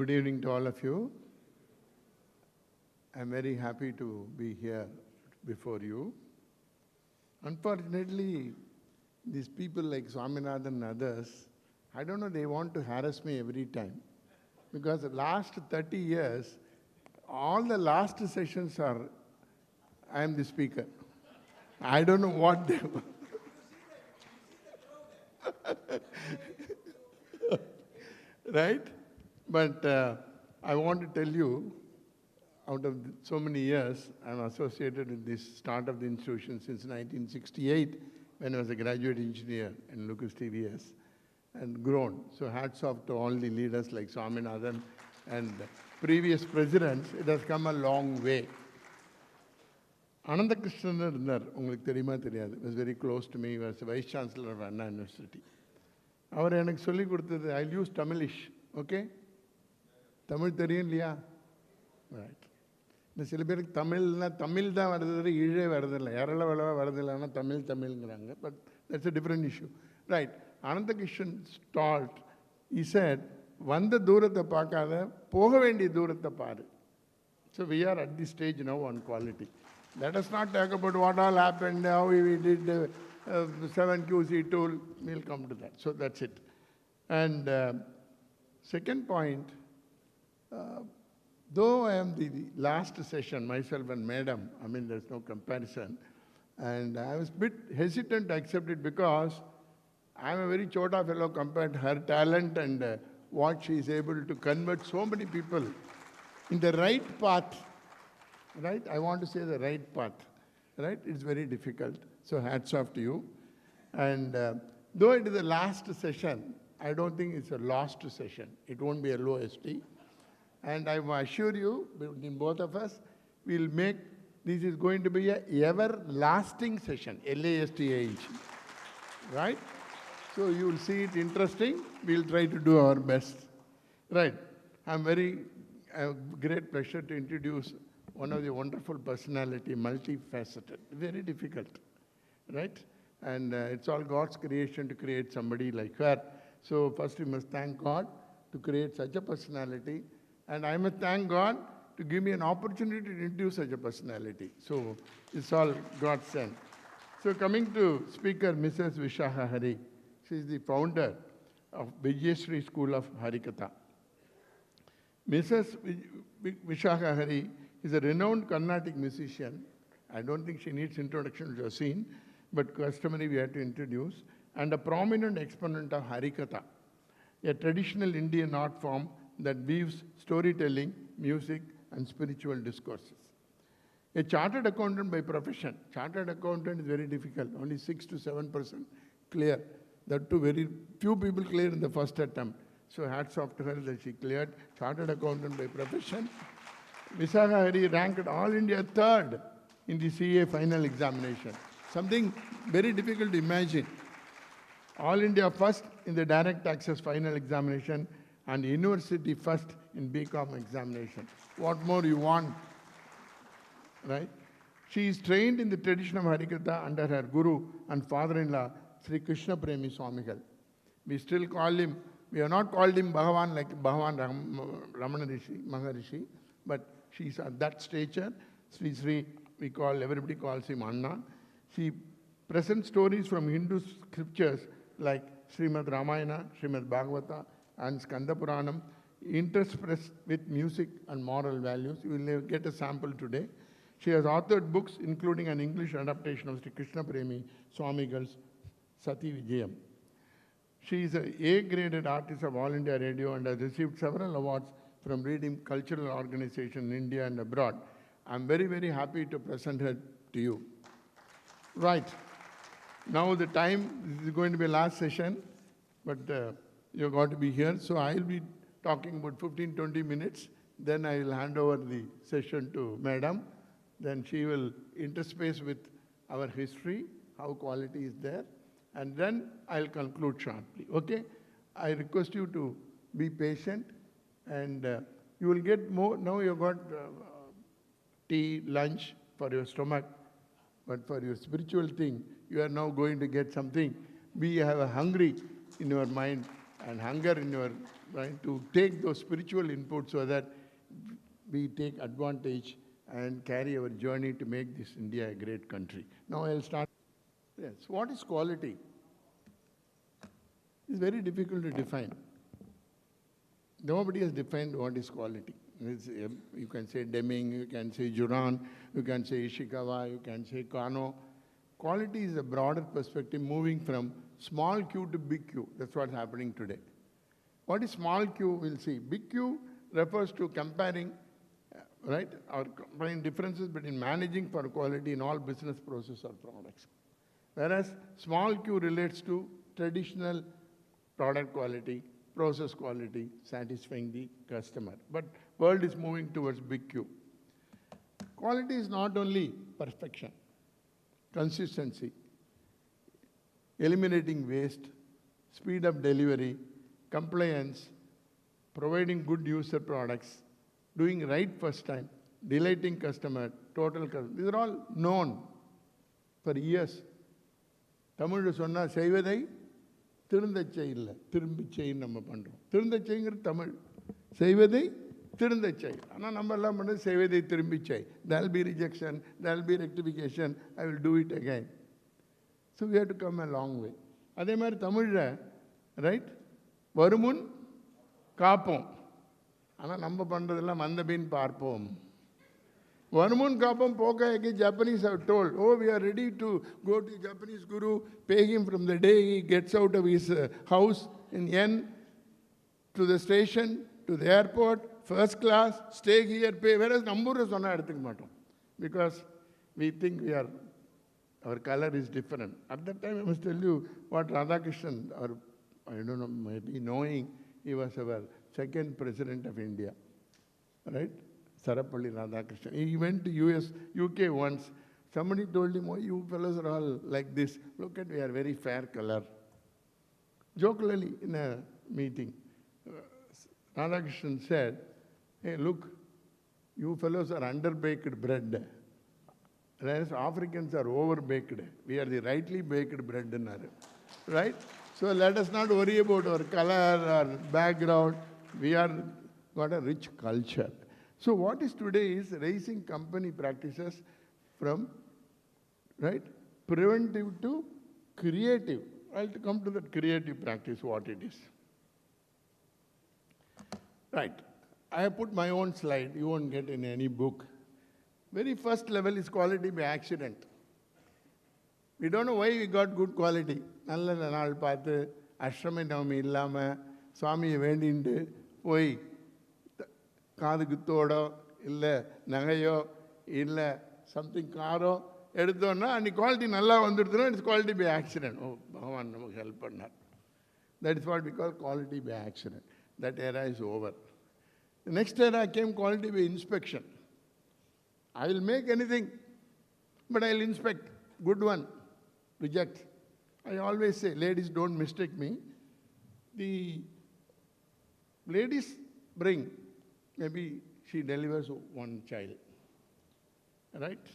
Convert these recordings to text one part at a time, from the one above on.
Good evening to all of you. I'm very happy to be here before you. Unfortunately, these people like Swaminathan and others, I don't know, they want to harass me every time. Because the last 30 years, all the last sessions are, I am the speaker. I don't know what they were. Right? But I want to tell you, out of so many years, I'm associated with this start of the institution since 1968, when I was a graduate engineer in Lucas TVS, and grown. So hats off to all the leaders like Swaminathan and previous presidents. It has come a long way. Anandakrishnan was very close to me. He was Vice Chancellor of Anna University. I'll use Tamilish, okay? Tamil theriyum illaya? Right. சில பேருக்கு தமிழ் தான் வருது ஈழே வருதில்லை ஏரள வளவா வருதில்லைன்னா தமிழ்ங்கிறாங்க but that's a different issue. Right. Anandakrishnan stalled. He said, வந்த தூரத்தை பார்க்காத போக வேண்டிய தூரத்தை பாரு. So we are at this stage now on quality. Let us not talk about what all happened, how we did 7QC tool. We'll come to that. So that's it. And second point, though I am the last session, myself and madam, I mean, there's no comparison. And I was a bit hesitant to accept it because I'm a very chota fellow compared to her talent and what she is able to convert so many people in the right path. Right? I want to say the right path. Right? It's very difficult. So hats off to you. And though it is the last session, I don't think it's a lost session. It won't be a low ST. And I assure you, between both of us, we'll make, this is going to be a everlasting session, LASTAH. Right? So you will see it interesting. We'll try to do our best. Right. I have great pleasure to introduce one of the wonderful personality, multifaceted, very difficult. Right? And it's all God's creation to create somebody like her. So first we must thank God to create such a personality. And I must thank God to give me an opportunity to introduce such a personality. So it's all God sent. So coming to speaker, Mrs. Vishakha Hari. She is the founder of Vijayasri School of Harikatha. Mrs. Vishakha Hari is a renowned Carnatic musician. I don't think she needs introduction to the scene, but customary we have to introduce, and a prominent exponent of Harikatha, a traditional Indian art form that weaves storytelling, music, and spiritual discourses. A chartered accountant by profession. Chartered accountant is very difficult. Only 6 to 7% clear. That too, very few people clear in the first attempt. So hats off to her that she cleared. Chartered accountant by profession. Vishakha Hari ranked All India third in the CA final examination. Something very difficult to imagine. All India first in the direct access final examination and university first in BCom examination. What more you want? Right? She is trained in the tradition of Harikatha under her guru and father-in-law, Sri Krishna Premi Swamigal. We still call him, we have not called him Bhagavan like Bhagavan Ramana Rishi, Maharishi, but she's at that stature. Sri, everybody calls him Anna. She presents stories from Hindu scriptures like Srimad Ramayana, Srimad Bhagavata, and Skanda Puranam, interspersed with music and moral values. You will get a sample today. She has authored books, including an English adaptation of Sri Krishna Premi Swamigal's Sati Vijayam. She is an A-graded artist of All India Radio and has received several awards from leading cultural organizations in India and abroad. I'm very, very happy to present her to you. Right. Now the time, this is going to be last session, but you've got to be here. So I'll be talking about 15-20 minutes. Then I will hand over the session to Madam. Then she will interspace with our history, how quality is there. And then I'll conclude shortly. Okay? I request you to be patient. And you will get more. Now you've got tea, lunch for your stomach. But for your spiritual thing, you are now going to get something. Be have a hungry in your mind and hunger in your right, to take those spiritual inputs so that we take advantage and carry our journey to make this India a great country. Now I'll start. Yes, what is quality? It's very difficult to define. Nobody has defined what is quality. You can say Deming, you can say Juran, you can say Ishikawa, you can say Kano. Quality is a broader perspective moving from small q to big Q. That's what's happening today. What is small q? We'll see. Big Q refers to comparing, right, or comparing differences between managing for quality in all business process or products. Whereas small q relates to traditional product quality, process quality, satisfying the customer. But world is moving towards big Q. Quality is not only perfection, consistency, eliminating waste, speed of delivery, compliance, providing good user products, doing right first time, delighting customer, total customer. These are all known for years. Tamil சொன்னா செய்வதை திருந்தச் செய் இல்லை திரும்பிச் செய்ன்னு நம்ம பண்ணுறோம். திருந்தச் செய்ங்கிற தமிழ், செய்வதை திருந்தச் செய். ஆனால் நம்ம எல்லாம் பண்ணுறது செய்வதை திரும்பிச் செய். There'll be rejection, there'll be rectification, I will do it again. So we have to come a long way. அதே மாதிரி தமிழில் ரைட் வருமுன் காப்போம். ஆனால் நம்ம பண்ணுறதெல்லாம் வந்த பின் பார்ப்போம். Varmun Kapam Poka, Japanese have told, oh, we are ready to go to Japanese guru, pay him from the day he gets out of his house in N to the station, to the airport, first class, stay here, pay. Whereas Nambur is not, because we think our color is different. At that time, I must tell you what Radhakrishnan, or I don't know, maybe knowing, he was our second president of India, right? Sarapalli Radhakrishnan. He went to UK once. Somebody told him, oh, you fellows are all like this. Look at, we are very fair color. Jokingly in a meeting, Radhakrishnan said, hey, look, you fellows are underbaked bread. Whereas Africans are overbaked. We are the rightly baked bread. Right? So let us not worry about our color or background. We are got a rich culture. So what is today is raising company practices from, right, preventive to creative. I'll come to that creative practice, what it is. Right. I have put my own slide. You won't get in any book. Very first level is quality by accident. We don't know why we got good quality. Nalla naal paathu, ashrama navami illama, swami vendindu, poi காது குத்தோடோ இல்லை நகையோ இல்லை something காரோ எடுத்தோன்னா அன்றைக்கி quality நல்லா வந்துடுதுன்னா it's quality by accident. Oh Bhagavan நமக்கு help பண்ணார். That is what we call quality by accident. That era is over. The next era came quality by inspection. I will make anything, but I will inspect. Good one, reject. I always say, ladies, don't mistake me. The ladies bring, maybe she delivers one child, right?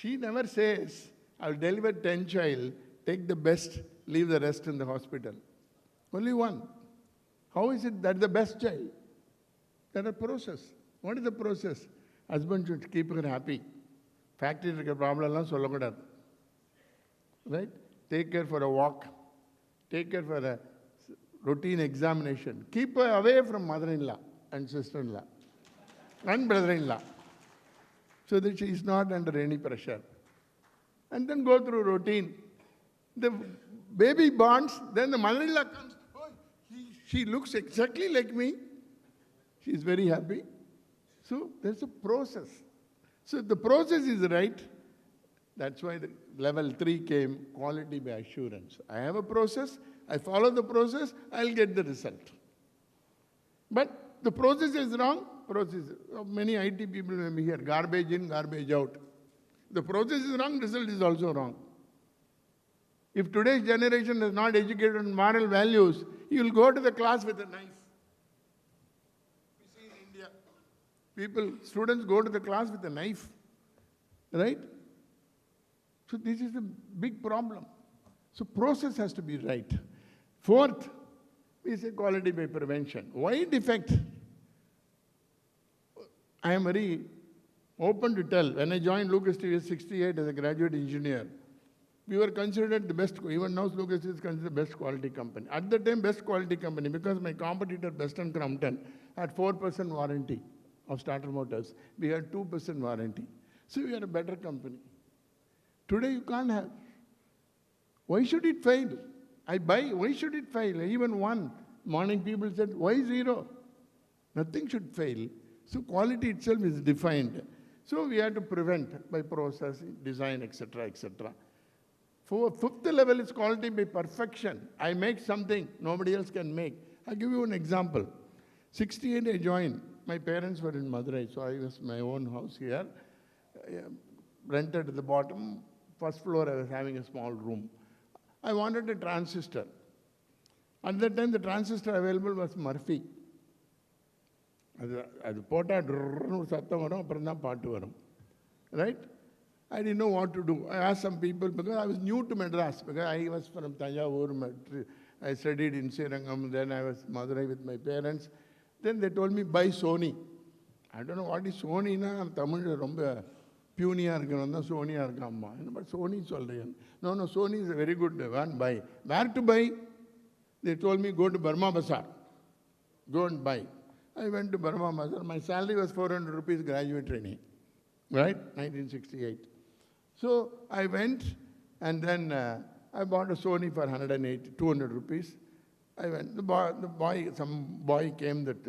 She never says, I'll deliver 10 child, take the best, leave the rest in the hospital. Only one. How is it that the best child? There is a process. What is the process? Husband should keep her happy. Factory problem, right? Take her for a walk. Take her for a routine examination. Keep her away from mother-in-law and sister-in-law and brother-in-law, so that she is not under any pressure. And then go through routine. The baby bonds, then the mother-in-law comes. Oh, she looks exactly like me. She is very happy. So there's a process. So if the process is right, that's why the level 3 came, quality by assurance. I have a process, I follow the process, I'll get the result. But the process is wrong. Many IT people may be here, garbage in, garbage out. The process is wrong, result is also wrong. If today's generation is not educated on moral values, you will go to the class with a knife. We see in India, students go to the class with a knife, right? So this is a big problem. So process has to be right. Fourth, We say quality by prevention. Why defect? I am very open to tell. When I joined Lucas TVS 68 as a graduate engineer, we were considered the best, even now Lucas is considered the best quality company. At the time, best quality company, because my competitor, Best & Crompton, had 4% warranty of starter motors. We had 2% warranty. So we are a better company. Today you can't have. Why should it fail? I buy, why should it fail? Even one morning people said, why 0? Nothing should fail. So quality itself is defined. So we have to prevent by process, design, etc., etc. For fifth level is quality by perfection. I make something nobody else can make. I'll give you an example. 68 I joined. My parents were in Madurai, so I was my own house here. Rented at the bottom. First floor I was having a small room. I wanted a transistor. At that time the transistor available was Murphy. Right? I didn't know what to do. I asked some people, because I was new to Madras, because I was from Tanjavur, I studied in Srirangam, then I was Madurai with my parents. Then they told me, buy Sony. I don't know what is Sony, Tamil romba punya irukku, Sony irukku, but Sony solriyan. No, Sony is a very good one, buy. Where to buy? They told me, go to Burma Bazaar. Go and buy. I went to Burma Bazaar. My salary was 400 rupees graduate training, right? 1968. So I went and then I bought a Sony for 200 rupees. I went. Some boy came that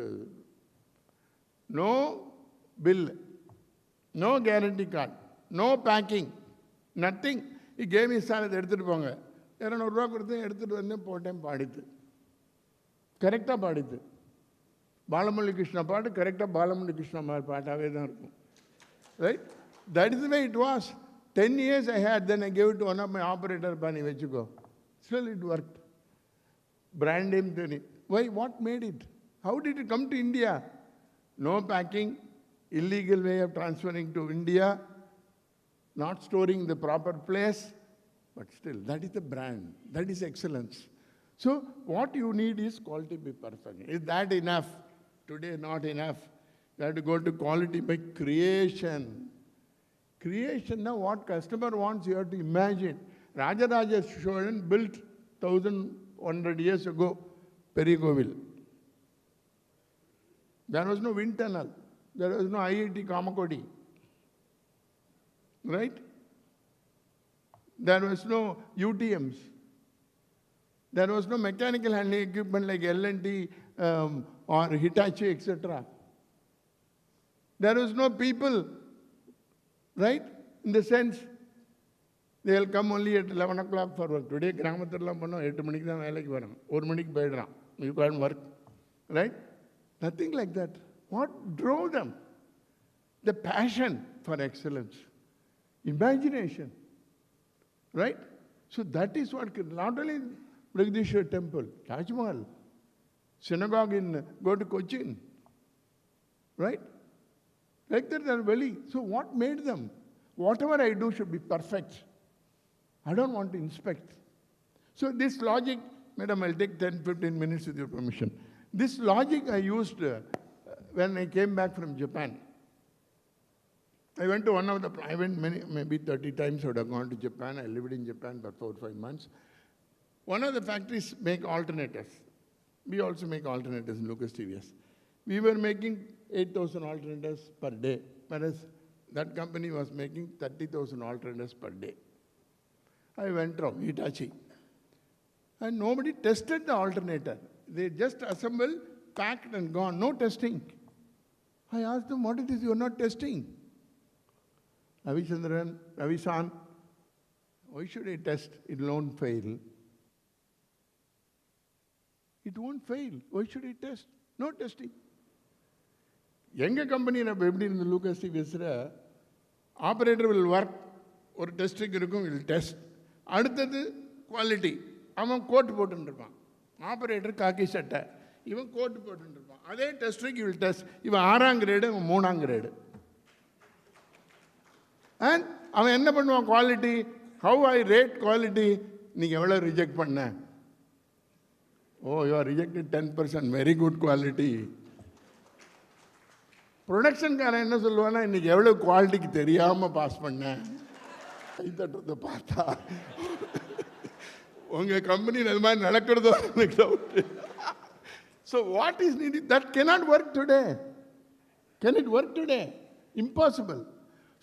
no bill, no guarantee card, no packing, nothing. He gave me salary. Correcta paadithu. Balamulli Krishna paadu, correcta Balamulli Krishna paadu. Right? That is the way it was. 10 years I had, then I gave it to one of my operator, Still it worked. Brand name. Why? What made it? How did it come to India? No packing, illegal way of transferring to India, not storing in the proper place, but still, that is the brand. That is excellence. So what you need is quality by perfection. Is that enough? Today, not enough. You have to go to quality by creation. Creation, now what customer wants, you have to imagine. Rajaraja Cholan built 1100 years ago, Perigovil. There was no wind tunnel. There was no IIT Kamakodi. Right? There was no UTMs. There was no mechanical handling equipment like L&T or Hitachi, etc. There was no people, right? In the sense, they'll come only at 11 o'clock for work. Today, Gramathurla panno 8 manikku dhaan velaiku varum. 1 manikku poidran. You can't work. Right? Nothing like that. What drove them? The passion for excellence. Imagination. Right? So that is what, not only Brigdishwar Temple, Taj Mahal, synagogue go to Cochin. Right? Like that, they're very. So what made them? Whatever I do should be perfect. I don't want to inspect. So this logic, madam, I'll take 10-15 minutes with your permission. This logic I used when I came back from Japan. I went to one of the, maybe 30 times I would have gone to Japan. I lived in Japan for 4 or 5 months. One of the factories make alternators. We also make alternators in Lucas TVS. We were making 8,000 alternators per day, whereas that company was making 30,000 alternators per day. I went from Hitachi. And nobody tested the alternator. They just assembled, packed and gone. No testing. I asked them, what it is you're not testing? Ravichandran, Ravisan, why should I test? It won't fail. It won't fail. Why should I test? No testing. Younger company in the Lucas TVS, operator will work, or testing will test. Aduthathu quality. Avan coat potundirpan. Operator kaki setta. Even coat potundirpan. Adhe testing he will test. Even 6th grade, 3rd grade. And avan enna pannuvan quality? How I rate quality? Neenga evlo reject panna? Oh, you are rejected 10%, very good quality. ப்ரொடக்ஷன்காரன் என்ன சொல்லுவானா, இன்னைக்கு எவ்வளோ குவாலிட்டிக்கு தெரியாமல் pass பண்ணேன் தட்டுறதை பார்த்தா உங்கள் கம்பெனியில் அது மாதிரி நடக்கிறதோ எனக்கு doubt. So what is need that cannot work today. Can it work today? Impossible.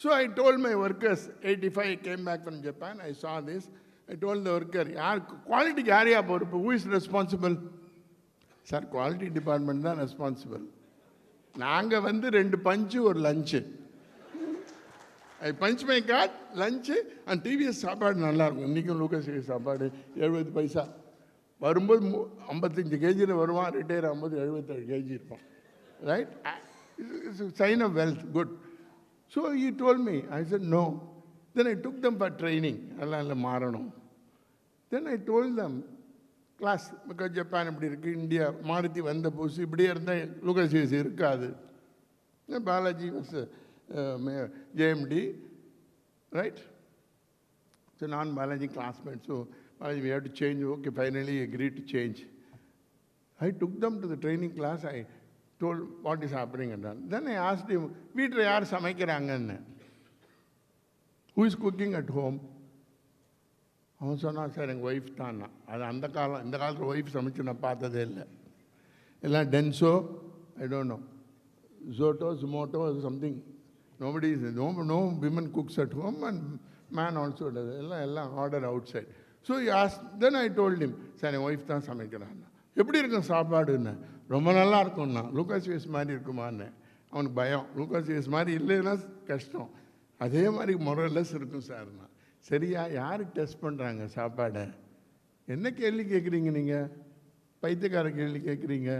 So I told my workers, 85 came back from Japan, I saw this. I told the worker, quality area பொறுப்பு, who is responsible? Sir, quality department தான் responsible. நாங்கள் வந்து 2 punch ஒரு lunch. I punch my card, lunch and TVS சாப்பாடு நல்லாயிருக்கும். இன்றைக்கும் Lucas சாப்பாடு 70 பைசா. வரும்போது 55 கேஜியில் வருவான், ரிட்டையர் ஆகும்போது 77 கேஜி இருப்பான். Right? It's sign of wealth, good. So he told me, I said no. Then I took them for training. எல்லாம் இல்லை மாறணும். Then I told them, class because Japan இப்படி இருக்குது, இந்தியா மாருதி வந்த புதுசு இப்படியே இருந்தால் லூக்கஸ் இருக்காது. Balaji was JMD, right? So non-Balaji classmates. So Balaji, we have to change. Okay, finally agreed to change. I took them to the training class. I told what is happening and all. Then I asked him, வீட்டில் யார் சமைக்கிறாங்கன்னு, who is cooking at home? அவன் சொன்னான், sir எங்கள் wife தான். அது அந்த காலம், இந்த காலத்தில் ஒய்ஃப் சமைச்சு நான் பார்த்ததே இல்லை. எல்லாம் டென்சோ, ஐ டோன்ட் நோ, ஜோட்டோ, Zomato, something. Nobody is, no women cooks at home and man also does. எல்லாம் order outside. So he asked, then I told him, sir N wife தான் சமைக்கிறான். எப்படி இருக்கும் சாப்பாடுன்னு? ரொம்ப நல்லா இருக்கும்ண்ணா. லூக்காஸ் வேஸ் மாதிரி இருக்குமான்னு அவனுக்கு பயம். லூக்காஸ் வேஸ் மாதிரி இல்லைன்னா கஷ்டம். அதே மாதிரி மொரலஸ் இருக்கும் சார்ண்ணா. சரியா, யாருக்கு டெஸ்ட் பண்ணுறாங்க சாப்பாடை? என்ன கேள்வி கேட்குறீங்க நீங்கள்? பைத்தியக்கார கேள்வி கேட்குறீங்க.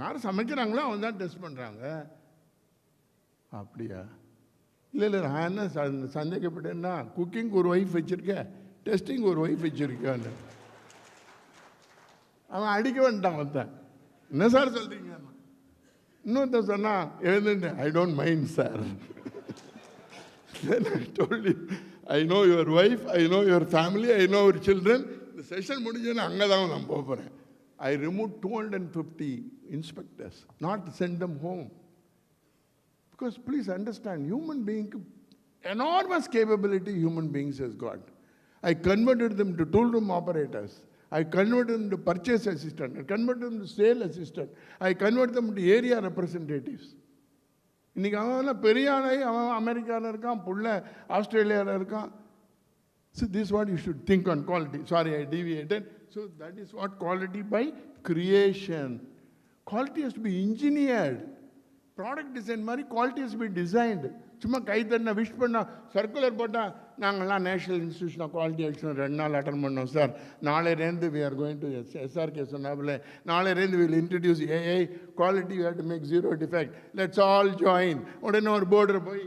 யார் சமைக்கிறாங்களோ அவன் தான் டெஸ்ட் பண்ணுறாங்க. அப்படியா? இல்லை நான் என்ன சந்தேகப்பட்டேன்னா, குக்கிங் ஒரு ஒய்ஃப் வச்சுருக்கேன், டெஸ்டிங் ஒரு ஒய்ஃப் வச்சுருக்கான்னு அவன் அடிக்க வேண்டான். வந்தேன், என்ன சார் சொல்கிறீங்க? இன்னொருத்தன் சொன்னான், எழுந்துட்டு, I don't mind sir. Then I told him, I know your wife, I know your family, I know your children. இந்த செஷன் முடிஞ்சோன்னு அங்கே தான் நான் போகிறேன். I removed 250 inspectors, not to send them home. Because please understand, human being, enormous capability human beings has got. I converted them to tool room operators. I converted them to purchase assistant. I converted them to sale assistant. I converted them to area representatives. இன்னைக்கு அவன் பெரிய ஆளாகி அவன் அமெரிக்காவில் இருக்கான், புள்ள ஆஸ்திரேலியாவில் இருக்கான். So this is what you should think on quality. Sorry, I deviated. So that is what quality by creation. Quality has to be engineered. Product design மாதிரி குவாலிட்டி ஹஸ் பி டிசைன்டு. சும்மா கை தண்ண விஷ் பண்ணால் circular போட்டால் நாங்கள்லாம் National Institution of Quality Excellence 2 நாள் attend பண்ணோம் sir, நாளையிலேருந்து we are going to SRK சொன்னாவில் நாளையிலேருந்து will introduce AI quality, you have to make 0 defect, let's all join. உடனே ஒரு போர்டர் போய்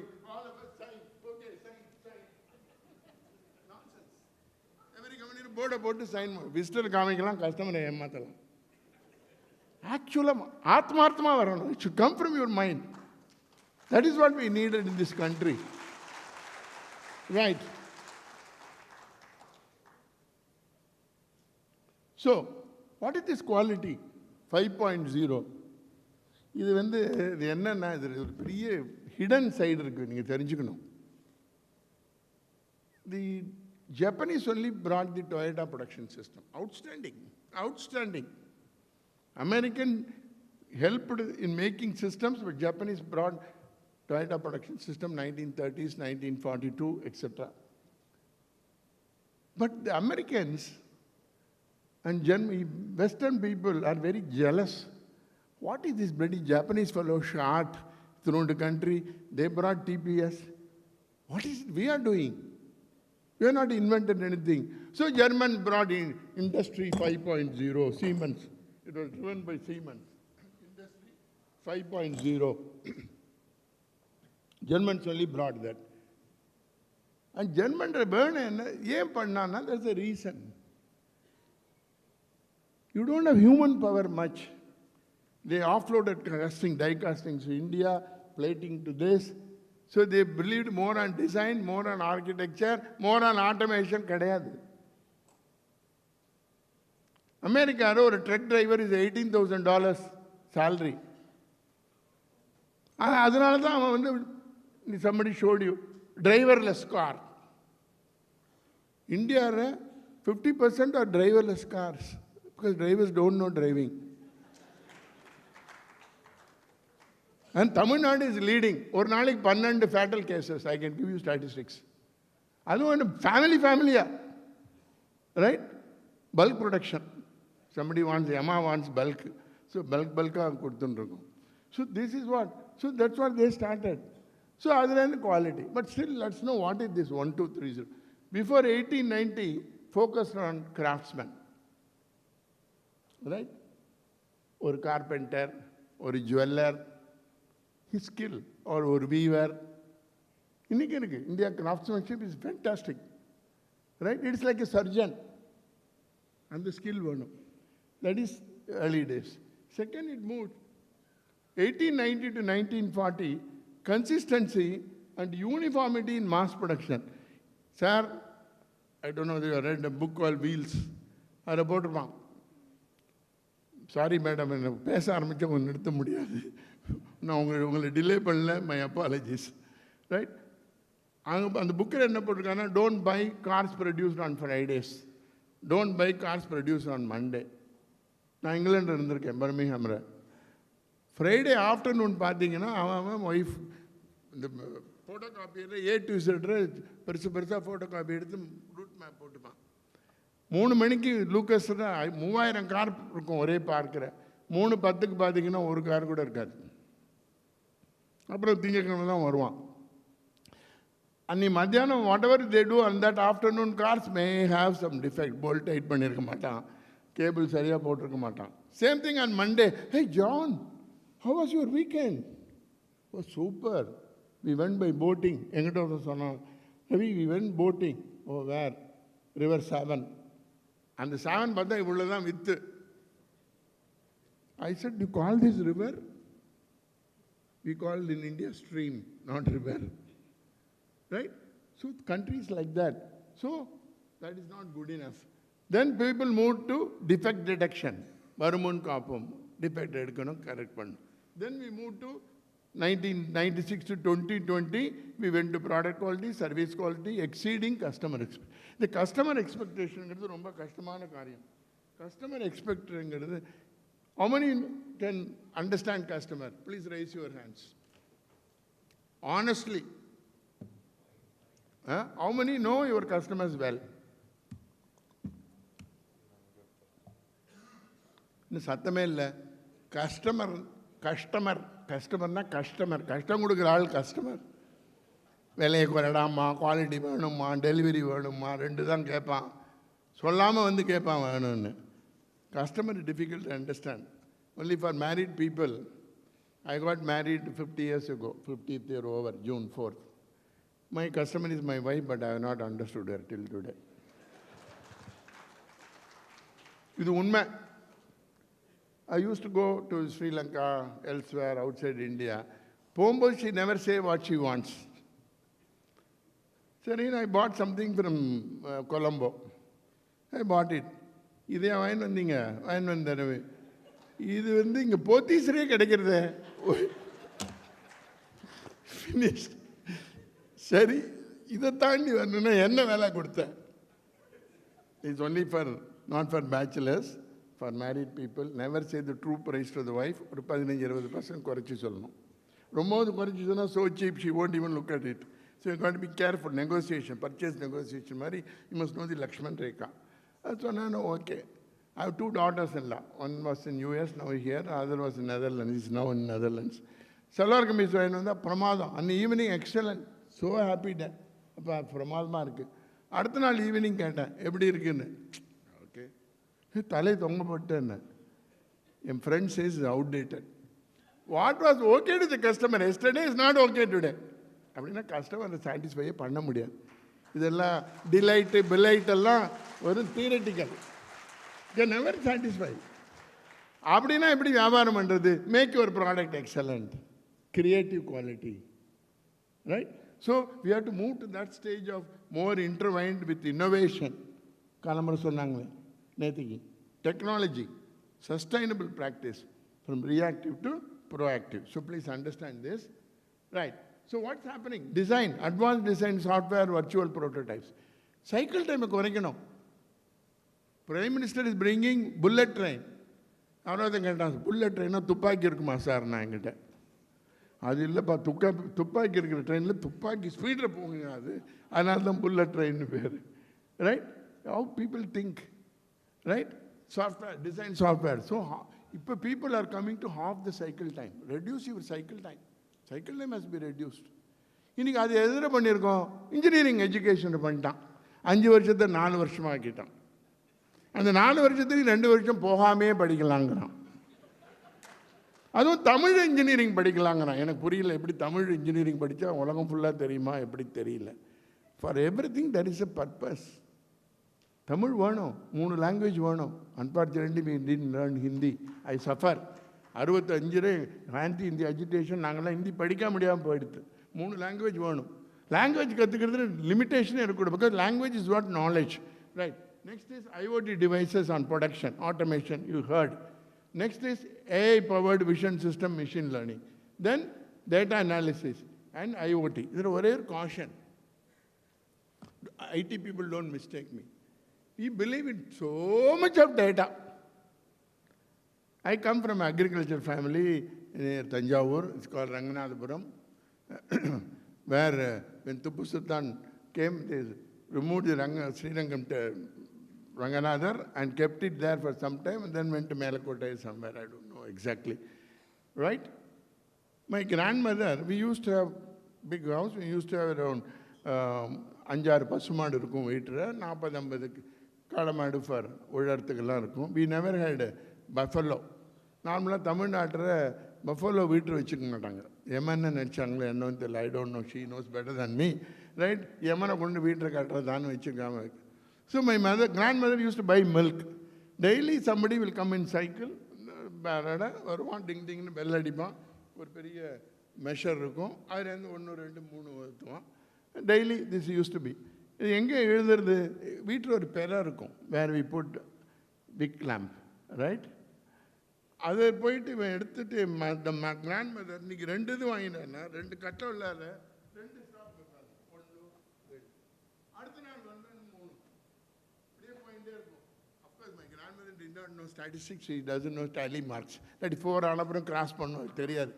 எவரி கம்பெனி போர்டை போட்டு சைன் விசிட்டர் காமிக்கலாம், கஸ்டமரை ஏமாற்றலாம். ஆக்சுவலாக ஆத்மார்த்தமாக வரணும். It should come from your mind. That is what we needed in this country. Right? So what is this quality 5.0? இது இது என்னன்னா, இது ஒரு பெரிய ஹிடன் சைடு இருக்குது, நீங்கள் தெரிஞ்சுக்கணும். தி Japanese only brought the Toyota production system. Outstanding, outstanding. American helped in making systems, but Japanese brought Toyota production system 1930s, 1942, etc. But the Americans and Western people are very jealous. What is this bloody Japanese fellow shot through the country? They brought TPS. What is it we are doing? We have not invented anything. So German brought in Industry 5.0, Siemens. It was driven by Siemens. Industry 5.0. Germans only brought that. And German burn, there's a reason. You don't have human power much. They offloaded casting, die casting to India, plating to this. So they believed more on design, more on architecture, more on automation. America, a truck driver is $18,000 salary. Somebody showed you driverless car. India, 50% are driverless cars because drivers don't know driving. And Tamil Nadu is leading. Or 12 fatal cases. I can give you statistics. That's family, right? Bulk production. Somebody wants, Yama wants bulk. So bulk. So this is what. So that's what they started. So other than quality. But still, let's know what is this 1, 2, 3, 0. Before 1890, focused on craftsmen. Right? Or carpenter, or jeweler, his skill, or weaver. India craftsmanship is fantastic. Right? It's like a surgeon. And the skill one. That is early days. Second, it moved. 1890 to 1940, consistency and uniformity in mass production. Sir, I don't know if you have read a book called Wheels. I about it. Sorry, madam, I delay, my apologies. Right? And the book don't buy cars produced on Fridays. Don't buy cars produced on Monday. Now, England is Birmingham. Friday afternoon, my wife, the photocopier, A to Z, photocopy, route map. 3 மணிக்கு லூக்கஸ்ல 3000 car இருக்கும் ஒரே பார்க்கிற 3:10க்கு பாத்தீங்கன்னா ஒரு car கூட இருக்காது. அப்புறம் திங்கக்கிழமை தான் வருவான். அன்னி மத்தியானம் whatever they do on that afternoon, cars may have some defect. Bolt tight பண்ணிருக்க மாட்டான், கேபிள் சரியா போட்டிருக்க மாட்டான். Same thing on Monday. Hey John, how was your weekend? Oh, super. We went by boating. எங்கிட்ட வந்து சொன்னான், Ravi, we went boating. Oh, where? River 7. And the 7 பார்த்தா இவ்வளவுதான் with. I said, you call this river? We call in India stream, not river. Right? So countries like that. So that is not good enough. Then people moved to defect detection. Varumun kaapum. Defect edukkanum, correct pannu. Then we moved to 1996 to 2020, we went to product quality, service quality, exceeding customer expectation. The customer expectation is romba kashtamana karyam. Customer expectation, how many can understand customer? Please raise your hands. Honestly, how many know your customers well? சத்தமே இல்லை. Customer கஷ்டம் கொடுக்குற ஆள் customer. விலையை குறைடாமா, quality வேணுமா, delivery வேணுமா, 2 தான் கேட்பான். சொல்லாமல் வந்து கேட்பான் வேணும்னு. Customer is difficult to understand. Only for married people. I got married 50 years ago, 50th year over, June 4th. My customer is my wife, but I have not understood her till today. இது உண்மை. I used to go to Sri Lanka, elsewhere, outside India. Pombo, she never say what she wants. Serene, I bought something from Colombo. I bought it. இதே வாங்கி வந்தீங்க, வாங்கி வந்தேன். இது வந்து இங்கே போத்தீஸ்ரே கிடைக்கிறது. ஃபினிஷ்ட். சரி, இதை தாண்டி வரணுன்னா என்ன வேலை கொடுத்தேன்? It's only for not for bachelors. For married people, never say the true price to the wife. ஒரு 15-20% குறைச்சி சொல்லணும். ரொம்பவது குறைச்சி சொன்னால் so cheap, she won't even look at it. So you got to be careful. Negotiation, purchase negotiation மாதிரி, you must know the Lakshman Rekha. That's one, no, okay. I have 2 daughters-in-law. One was in US, now here. The other was in Netherlands. He's now in Netherlands. Salwar kameez vainu vanda pramadam. And evening excellent. So happy day. அப்போ பிரமாதமாக இருக்குது. அடுத்த நாள் evening கேட்டேன், எப்படி இருக்குன்னு. தலை தொங்கப்பட்டேன்னு. என் friend says is outdated. What was okay to the customer yesterday is not okay today. அப்படின்னா கஸ்டமரை சாட்டிஸ்ஃபையே பண்ண முடியாது. இதெல்லாம் டிலைட்டு பிலைட் எல்லாம் வெறும் தியரட்டிக்கல். Can never satisfy. அப்படின்னா எப்படி வியாபாரம் பண்ணுறது? Make your product excellent, creative quality, right? So we have to move to that stage of more intertwined with innovation. காலம்பரம் சொன்னாங்களே நேற்றுக்கு, technology, sustainable practice from reactive to proactive. So please understand this. Right. So what's happening? Design, advanced design software, virtual prototypes. Cycle time is Prime Minister is bringing bullet train. Bullet train is துப்பாக்கி இருக்குமா sir நான் என்கிட்ட அது இல்லைப்பா துப்பாக்கி இருக்கிற ட்ரெயினில் துப்பாக்கி ஸ்பீடில் போகுங்க அது அதனால தான் புல்லட் ட்ரெயின் பேர் right how people think right software design software so இப்போ people are coming to half the cycle time reduce your cycle time has be reduced இன்றைக்கி அது எதிர பண்ணியிருக்கோம் இன்ஜினியரிங் எஜுகேஷன் பண்ணிட்டான் 5 வருஷத்தை 4 வருஷமாக ஆக்கிட்டான் அந்த 4 வருஷத்துக்கு 2 வருஷம் போகாமே படிக்கலாங்கிறான் அதுவும் தமிழ் இன்ஜினியரிங் படிக்கலாங்கிறான் எனக்கு புரியல எப்படி தமிழ் இன்ஜினியரிங் படித்தா உலகம் ஃபுல்லாக தெரியுமா எப்படி தெரியல for everything there is a purpose Tamil வேணும் 3 லாங்குவேஜ் வேணும் unfortunately we didn't learn Hindi I suffer 65 anti Hindi agitation நாங்கள்லாம் ஹிந்தி படிக்க முடியாமல் போயிடுது 3 லாங்குவேஜ் வேணும் லாங்குவேஜ் கற்றுக்கிறது லிமிட்டேஷனே இருக்கக்கூடாது because language is what knowledge right next is IOT devices on production automation you heard Next is AI-powered vision system machine learning. Then data analysis and IoT. There is a rare caution. IT people don't mistake me. We believe in so much of data. I come from an agriculture family near Tanjavur. It's called Ranganathapuram. Where when Tipu Sultan came, they removed the Srirangam Ranganather and kept it there for some time and then went to Melakota somewhere, I don't know exactly. Right? My grandmother, we used to have big house, we used to have around 5-6 பசுமாடு இருக்கும் வீட்டில் 40-50 காளமாடு for உழறதுக்கெல்லாம் இருக்கும். We never had a buffalo. நார்மலாக தமிழ்நாட்டில் buffalo வீட்டில் வச்சுக்க மாட்டாங்க. எமன்னு நினச்சாங்களே என்னன்னு தெரியல, I don't know, she knows better than me. Right? எமனை கொண்டு வீட்டில் கட்டுறதான்னு வச்சுக்காம. So my grandmother used to buy milk. Daily somebody will come in cycle, வருவான் டிங் டிங்னு பெல் அடிப்பான், ஒரு பெரிய மெஷர் இருக்கும், அதுலேருந்து 1 2 3 ஊற்றுவான். Daily this used to be. இது எங்கே எழுதுறது? வீட்டில் ஒரு பெரை இருக்கும், where we put big lamp, right? அதை போயிட்டு இவன் எடுத்துட்டு கிராண்ட் மதர் இன்னைக்கு 2 இது வாங்கினேன்னா 2 கட்டம் இல்லாத 2 ஸ்டாப் வைப்பாங்க, 1 2 அடுத்த நாள் 1 2 3 அப்படியே போயிட்டே இருக்கும். Of course my grandmother did not know statistics, she doesn't know tally marks. 34 ஆன அப்புறம் கிராஸ் பண்ணோம் தெரியாது,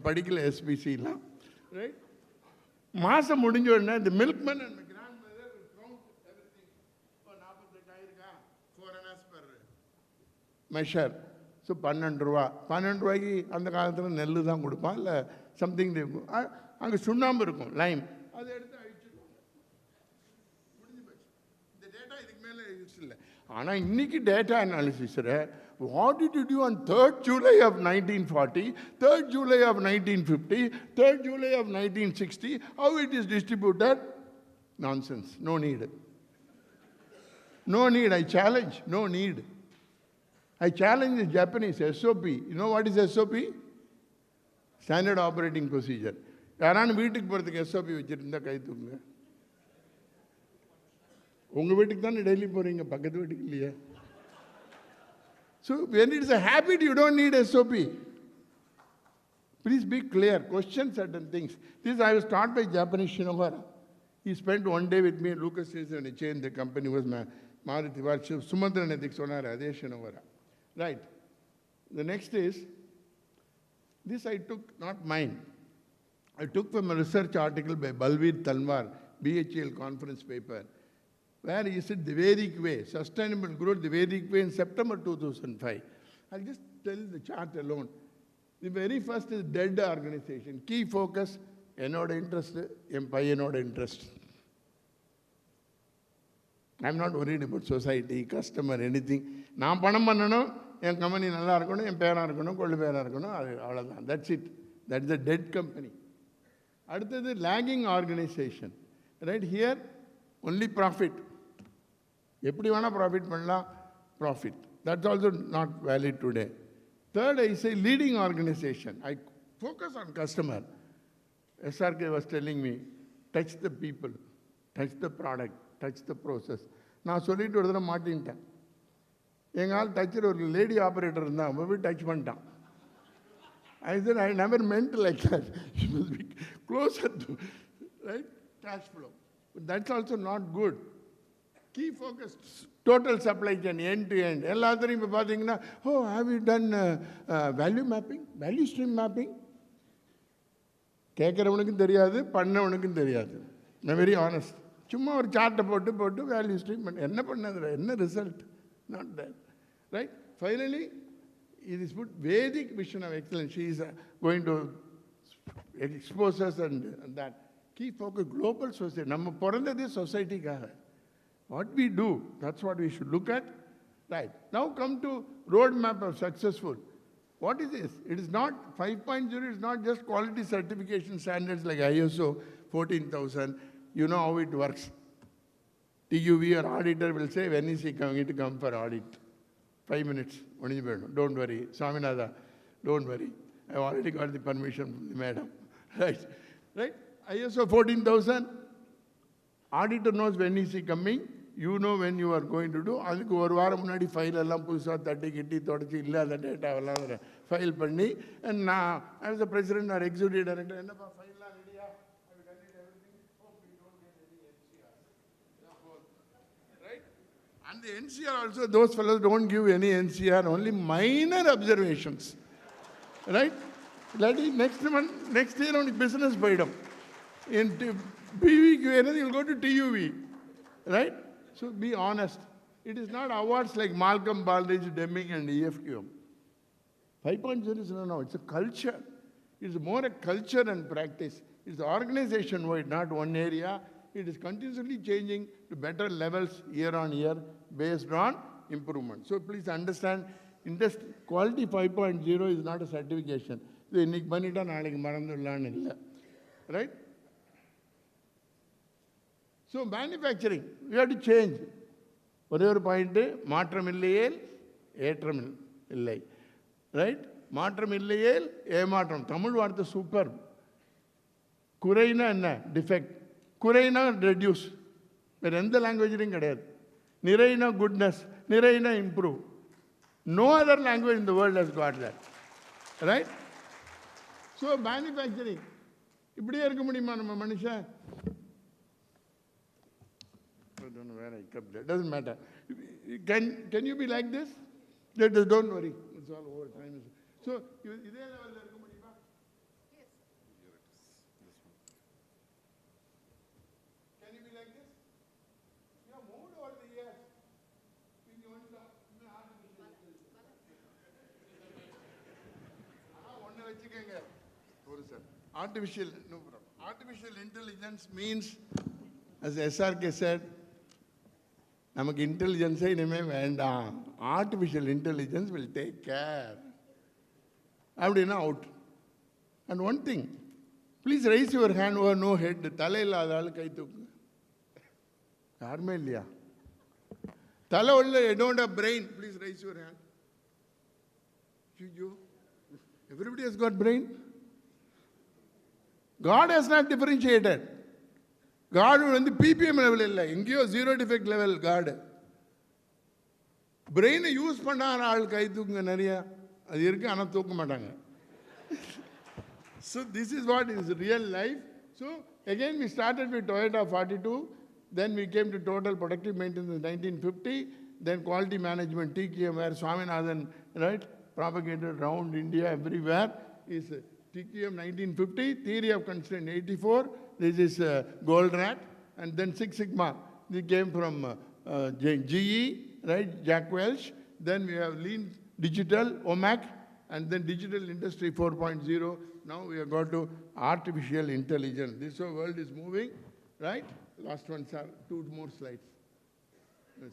படிக்கல எஸ்பிசிலாம், ரைட்? மாதம் முடிஞ்ச உடனே இந்த milkman and grandmother count everything. 48 ஆயிருக்கா, 4 அனாஸ் பர் மெஷர். ஸோ 12 ரூபா. 12 ரூபாய்க்கு அந்த காலத்தில் நெல் தான் கொடுப்பான், இல்லை சம்திங் இருக்கும். அங்கே சுண்ணாம்பு இருக்கும், லைம், அதை எடுத்து அழிச்சிருவாங்க, முடிஞ்சு போச்சு. இந்த டேட்டா இதுக்கு மேலே யூஸ் இல்லை. ஆனால் இன்னைக்கு data அனாலிசிஸில் what did you do on 3rd July of 1940, 3rd July of 1950, 3rd July of 1960, how it is distributed? Nonsense, no need. No need, I challenge, no need. I challenge the Japanese SOP. You know what is SOP? Standard Operating Procedure. யாரான வீட்டுக்கு போகிறதுக்கு SOP வச்சுருந்தா கை தூக்குங்க. உங்கள் வீட்டுக்கு தானே daily போகிறீங்க, பக்கத்து வீட்டுக்கு இல்லையே. So when it is a habit, you don't need SOP. Please be clear, question certain things. This I was taught by Japanese Shinogara. He spent 1 day with me, Lucas says, and he changed the company, was Maruti Varshu, Sumantran Ethics Sonara, Ade Shinogara. Right. The next is, this I took, not mine. I took from a research article by Balveer Talwar, BHL conference paper, where he said the Vedic way, sustainable growth, the Vedic way in September 2005. I'll just tell the chart alone. The very first is dead organization. Key focus, enoda interest, enoda interest. I'm not worried about society, customer, anything. நான் பணம் பண்ணணும், என் company நல்லா இருக்கணும், என் பேராக இருக்கணும், கொள்ளு பேராக இருக்கணும், அது அவ்வளோதான். That's it. That's the dead company. அடுத்தது lagging organization. Right? Here only profit. எப்படி வேணால் ப்ராஃபிட் பண்ணலாம், profit. That's also not valid today. Third, I say leading organization. I focus on customer. SRK was telling me, touch the people, touch the product, touch the process. நான் சொல்லிட்டு ஒரு தடவை மாட்டின்ட்டேன். எங்கள் ஆள் touch her ஒரு லேடி ஆப்ரேட்டர் இருந்தான், அவன் போய் டச் பண்ணிட்டான். I said, I never meant like that. You must be closer to, right, cash flow. But that's also not good. Key focus, total supply chain, end to end. எல்லாத்தையும் இப்போ பார்த்தீங்கன்னா, oh, have you done value mapping, value stream mapping? கேட்குறவனுக்கும் தெரியாது, பண்ணவனுக்கும் தெரியாது. நான் very honest. சும்மா ஒரு சார்ட்டை போட்டு வேல்யூ ஸ்ட்ரீம் பண்ண என்ன பண்ணது, என்ன result? Not that, right? Finally it is put Vedic vision of excellence. She is going to expose us and that. Key focus, global society. நம்ம பிறந்ததே சொசைட்டிக்காக. What we do, that's what we should look at. Right. Now come to roadmap of successful. What is this? It is not 5.0, it is not just quality certification standards like ISO 14000. You know how it works. TUV or auditor will say, when is he going to come for audit? 5 minutes. Don't worry. Swaminatha, don't worry. I've already got the permission from the madam. Right? Right? ISO 14000. Auditor knows when is he coming. You know when you are going to do. அதுக்கு ஒரு வாரம் முன்னாடி file எல்லாம் புதுசாக தட்டி கிட்டி தொடச்சி இல்லாத டேட்டாவெல்லாம் ஃபைல் பண்ணி, அண்ட் நான் as a president or executive director, என்னப்பா ஃபைல்லாம் ரெடியா? And the NCR also, those fellows don't give any NCR, only minor observations. Right? Next year only business paidam. In BVQ, you'll go to TUV. Right? So be honest. It is not awards like Malcolm Baldrige, Deming and EFQM. 5.0 is no, it's a culture. It's more a culture and practice. It's organization-wide, not one area. It is continuously changing to better levels year on year based on improvement. So please understand, quality 5.0 is not a certification. Right? So manufacturing, we have to change. One point, மாற்றம் இல்லையேல் ஏற்றம் இல்லை. Right? மாற்றம் இல்லையேல் ஏமாற்றம். தமிழ் வார்த்தை super. குறைனா என்ன? டிஃபெக்ட். குறைனா ரெடியூஸ். வேறு எந்த லாங்குவேஜ்லையும் கிடையாது. நிறைனா குட்னஸ், நிறைனா improve. No other language in the world has got that. Right? So manufacturing, இப்படியே இருக்க முடியுமா நம்ம மனுஷன்? I don't know where I kept that. Doesn't matter. Can you be like this? Don't worry. It's all over time. So இதே லெவலில் இருக்க முடியுமா? Can you be like this? You have moved over the years. Artificial intelligence means, as SRK said, நமக்கு இன்டெலிஜென்ஸே இனிமேல் வேண்டாம். Artificial intelligence will take care அப்படின்னா out. And one thing, please raise your hand. Over no head. தலை இல்லாத ஆள் கை தூக்குங்க. யாருமே இல்லையா? தலை உள்ள don't have brain, please raise your hand. Everybody has got brain. God has not differentiated. God வந்து PPM லெவல் இல்லை, எங்கேயோ ஜீரோ டிஃபெக்ட் லெவல் காடு. பிரெயினை யூஸ் பண்ணாத ஆள் கை தூக்குங்க நிறைய. அது இருக்கு, ஆனால் தூக்க மாட்டாங்க. So this is what is real life. So again we started with Toyota 42, then we came to total productive maintenance in 1950, then quality management TQM, where Swaminathan, right, propagated around India everywhere, is TQM 1950, theory of constraint 84. This is Gold Rat, and then Six Sigma. They came from GE, right, Jack Welch. Then we have Lean Digital, OMAC, and then Digital Industry 4.0. Now we have got to artificial intelligence. This whole world is moving, right? Last one, sir, 2 more slides.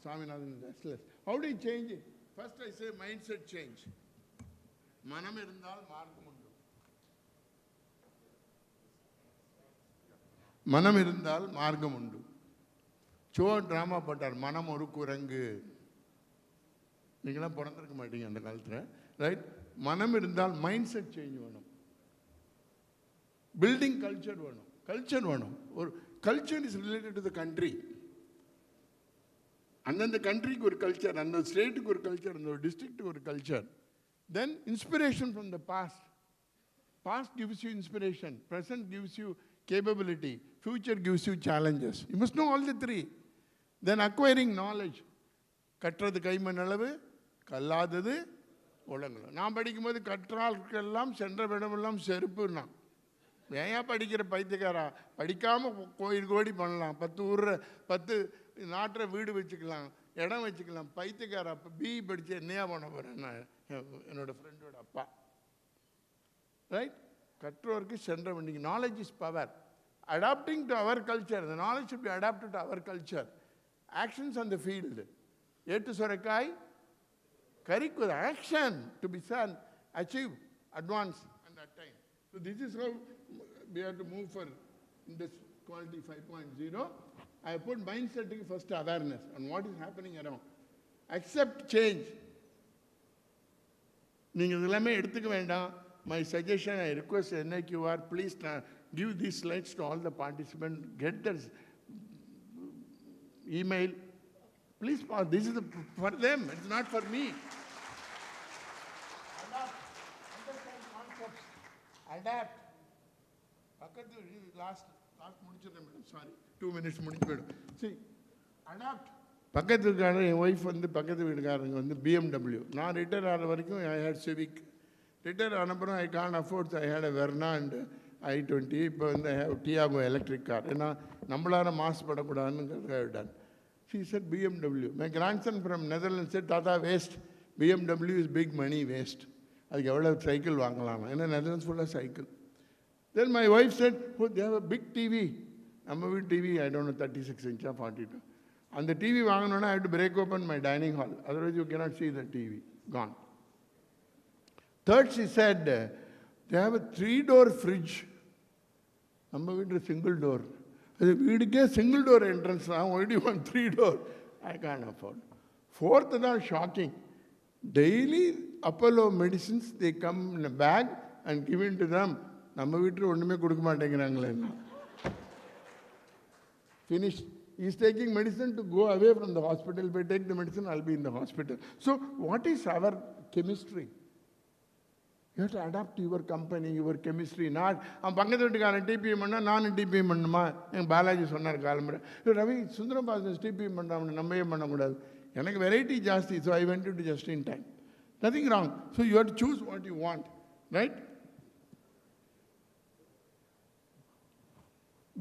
Swaminathan is restless. How do you change it? First I say mindset change. மனம் இருந்தால் மார்க்கம் உண்டு. மனம் இருந்தால் மார்க்கம் உண்டு. So drama போட்டார், மனம் ஒரு குரங்கு. நீங்களாம் பிறந்திருக்க மாட்டீங்க அந்த காலத்தில், ரைட்? மனம் இருந்தால் மைண்ட் செட் சேஞ்ச் வேணும். பில்டிங் கல்ச்சர் வேணும். ஒரு culture is related to the country. அந்தந்த கண்ட்ரிக்கு ஒரு கல்ச்சர், அந்த ஸ்டேட்டுக்கு ஒரு கல்ச்சர், அந்த டிஸ்ட்ரிக்ட்டுக்கு ஒரு culture. Then inspiration from the past. Past gives you inspiration, present gives you capability, future gives you challenges. You must know all the three. Then acquiring knowledge. கற்றது கைமண் அளவு, கல்லாதது உலகம். நான் படிக்கும்போது கற்றால்கெல்லாம் சென்ற விடமெல்லாம் செருப்புன்னா. ஏன் படிக்கிற பைத்தியக்காரா, படிக்காமல் கோயில் கோடி பண்ணலாம், 10 ஊரில் 10 நாட்டில் வீடு வச்சுக்கலாம், இடம் வச்சுக்கலாம். பைத்தியக்காரா பிஇ படித்து என்னையா பண்ண போகிறேன் நான், என்னோட ஃப்ரெண்டோட அப்பா. ரைட்? கற்றோருக்கு சென்ற வண்டிக்கு. Knowledge is power. Adapting to our culture. The knowledge should be adapted to our culture. Actions on the field. ஏட்டு சுரைக்காய் கறிக்கு with action to be done, achieve, advance at that time. So this is how we have to move for this quality 5.0. I have put mindset first, awareness on what is happening around. Accept change. நீங்கள் இதெல்லாமே எடுத்துக்க வேண்டாம். My suggestion, I request NIQR, please give these slides to all the participants. Get their email. Please, this is for them, it's not for me. Adapt. Understand concepts. Adapt. Last முடிச்சிடுறேன் madam, sorry 2 minutes முடிஞ்சு போயிடும். See, adapt. பக்கத்து வீட்டுக்காரர், என் wife வந்து பக்கத்து வீட்டுக்காரங்க வந்து BMW. நான் ரிட்டையர் ஆகிற வரைக்கும் ஐ ஹேட் சிவிக். ரிட்டையர் ஆனப்புறம் I can affords, I had Verna and I-20. இப்போ வந்து I have Tiago electric car. ஏன்னா நம்மளால மாசுபடக்கூடாதுன்னு டன். She said BMW. My grandson from Netherlands said, Tata, waste. BMW is big money, waste. அதுக்கு எவ்வளோ cycle வாங்கலாம், ஏன்னா நெதர்லாண்ட்ஸ் ஃபுல்லாக cycle. Then my wife said, oh, they have a big TV. நம்ம வீட்டு TV, I don't know, 36 inch or 42. அந்த TV வாங்கணுன்னா I have to break open my dining hall. Otherwise you cannot see the TV. Gone. Third, she said, they have a 3-door fridge. நம்ம வீட்டு single door. அது வீடுக்கே single door entrance தான், only one 3-door. I can't afford. Fourth தான் shocking. Daily Apollo medicines, they come in a bag and given to them. நம்ம வீட்டில் ஒன்றுமே கொடுக்க மாட்டேங்கிறாங்களே. Finished. He is taking medicine to go away from the hospital. If I take the medicine, I'll be in the hospital. So what is our chemistry? You have to adapt your company, your chemistry. Not, அவன் பக்கத்து வீட்டுக்காரன் dBm பண்ணால் நானும் dBm பண்ணுமா? எங்கள் பாலாஜி சொன்னார் காலம்புரை, Ravi சுந்தரபாசன் dBm பண்ணுறான், நம்பவே பண்ணக்கூடாது. எனக்கு வெரைட்டி ஜாஸ்தி. So I went to just in time. Nothing wrong. So you have to choose what you want. Right?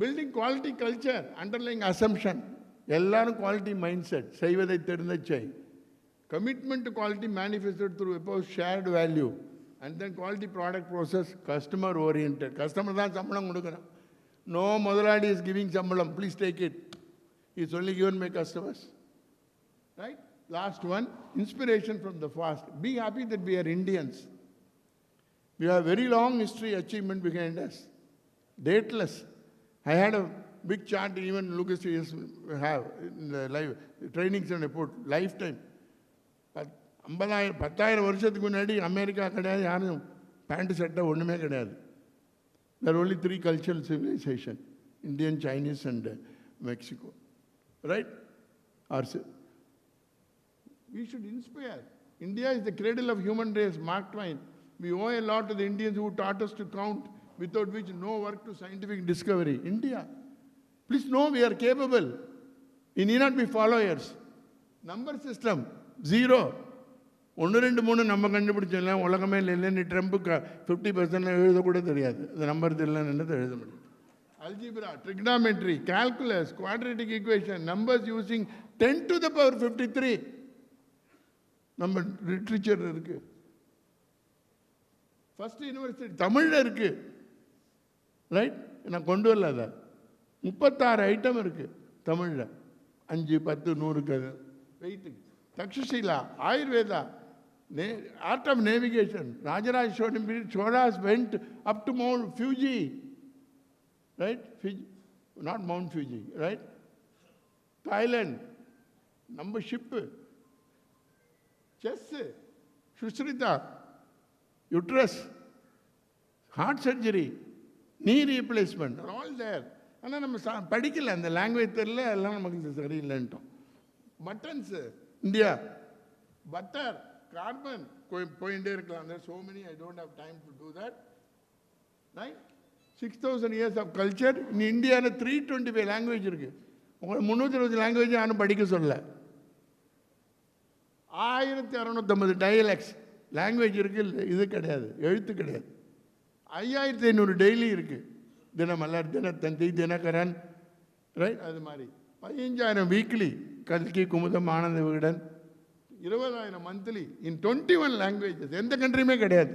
Building quality culture, underlying assumption. எல்லாரும் quality mindset. செய்வதை தெரிந்த செய். Commitment to quality manifested through above shared value. And then quality product process, customer oriented. Customer தான் சம்பளம் கொடுக்குறான். No முதலாளி is giving சம்பளம். Please take it. It's only given by customers. Right? Last one, inspiration from the past. Be happy that we are Indians. We have very long history achievement behind us. Dateless. I had a big chart, even Lucas have in the live training center put lifetime. 10,000 வருஷத்துக்கு முன்னாடி America கிடையாது, யாரும் pant சட்டை ஒன்றுமே கிடையாது. There are only 3 cultural civilization, Indian, Chinese and Mexico. Right? We should inspire. India is the cradle of human race, Mark Twain. We owe a lot to the Indians who taught us to count, without which no work to scientific discovery. India. Please know we are capable. We need not be followers. Number system, 0. 1, 2, 3 நம்ம கண்டுபிடிச்சலாம், உலகமே இல்லைன்னு ட்ரம்புக்கு 50% எழுதக்கூட தெரியாது. அந்த number தெரியலன்னு எழுத முடியும். Algebra, trigonometry, calculus, quadratic equation, numbers using 10 to the power 53. நம்ம literature இருக்கு. ஃபர்ஸ்ட் யூனிவர்சிட்டி தமிழில் இருக்கு. ரைட்? நான் கொண்டு வரல. அதை 36 ஐட்டம் இருக்கு தமிழில். 5, 10, 100 வெயிட்டுக்கு. Takshashila, Ayurveda, art of navigation. Rajaraj Cholas went up to Mount Fuji. Right? Fiji, not Mount Fuji. Right? Thailand. Number ship. Chess. Sushrita. Uterus. Heart surgery. Knee replacement. Are all there. ஆனால் நம்ம படிக்கல, அந்த லாங்குவேஜ் தெரியல, எல்லாம் நமக்கு சரியில்லைன்ட்டோம். buttons, India, butter, carbon, there's so many, I don't have time to do that. Right? 6,000 years of culture. In India, 325 languages. 320 languages are படிக்க 1650 dialects. Language இது கிடையாது, எழுத்து கிடையாது. 5500 daily இருக்கு. தினமலர், தினத்தந்தி, தினகரன், ரைட்? அது மாதிரி 15,000 வீக்லி, கல்கி, Kumudam, Ananda Vikatan, 20,000 monthly in 21 languages. எந்த கண்ட்ரியுமே கிடையாது.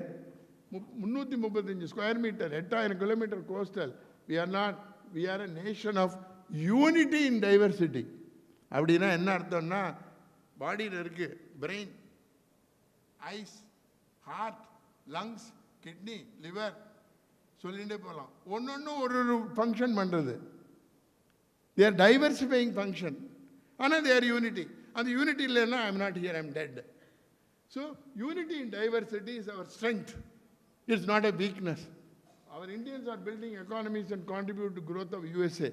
335 square meter, 8,000 kilometer coastal. We are a nation of unity in diversity. அப்படின்னா என்ன அர்த்தம்னா, பாடியில் இருக்கு brain, eyes, heart, lungs, kidney, liver, சொல்லிட்டே போகலாம். ஒன்று ஒரு ஃபங்க்ஷன் பண்ணுறது. They are diversifying function. ஆனால் they are unity. அந்த யூனிட்டி இல்லைன்னா I am not here, I am dead. So unity in diversity is our strength. It's not a weakness. Our Indians are building economies and contribute to growth of USA.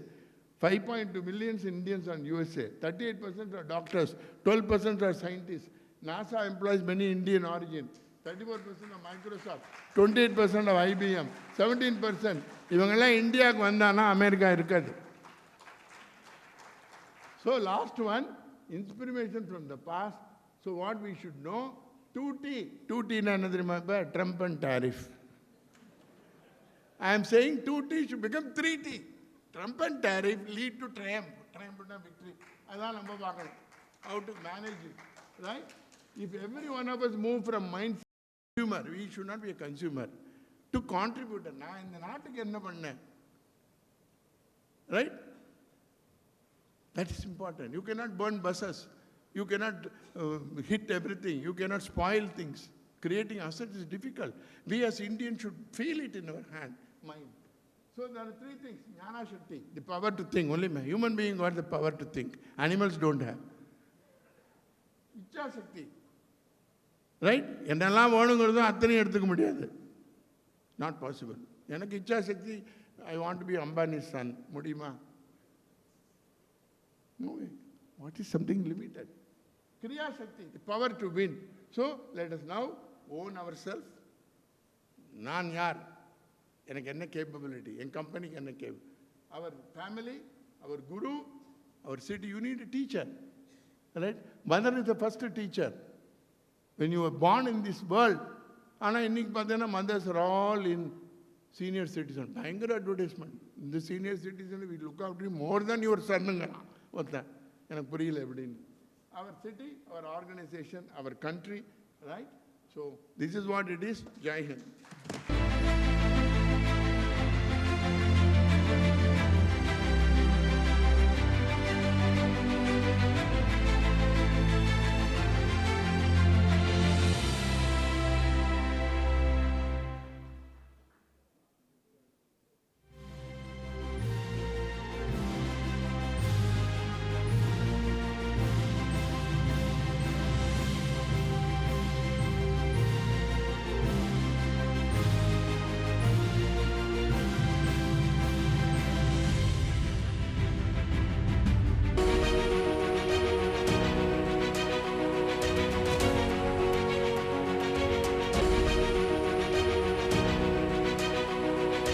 5.2 million Indians on USA. 38% are doctors. 12% are scientists. NASA employs many Indian origin. 34% of Microsoft. 28% of IBM. 17%. இவங்கெல்லாம் இந்தியாவுக்கு வந்தானா America இருக்காது. So last one, inspiration from the past. So what we should know, 2T. 2T na remember, Trump and tariff. I am saying 2T should become 3T. Trump and tariff lead to triumph. Triumph and victory. How to manage it, right? If every one of us move from mindset to consumer, we should not be a consumer, to contributor. Na indha naattukku enna panna, right? That is important. You cannot burn buses. You cannot hit everything. You cannot spoil things. Creating assets is difficult. We as Indians should feel it in our mind. So there are three things. Jnana Shakti, the power to think. Only human being got the power to think. Animals don't have. Ichha Shakti. Right? என்னெல்லாம் வேணுங்கிறதோ அத்தனையும் எடுத்துக்க முடியாது. Not possible. எனக்கு இச்சா சக்தி, I want to be Ambani's son. முடியுமா? No way. What is something limited? Kriya Shakti, the power to win. So let us now own ourselves. நான் யார்? எனக்கு என்ன capability? என் கம்பெனிக்கு என்ன capability? Our family, our guru, our city, you need a teacher. Right? Mother is the first teacher. When you were born in this world, ஆனால் இன்னைக்கு பார்த்தீங்கன்னா mothers are all in senior citizen. பயங்கர advertisement. இந்த senior citizen we look after you more than your son. ஒருத்தன் எனக்கு புரியல எப்படின்னு. Our city, our organization, our country, right? So this is what it is. Jai Hind.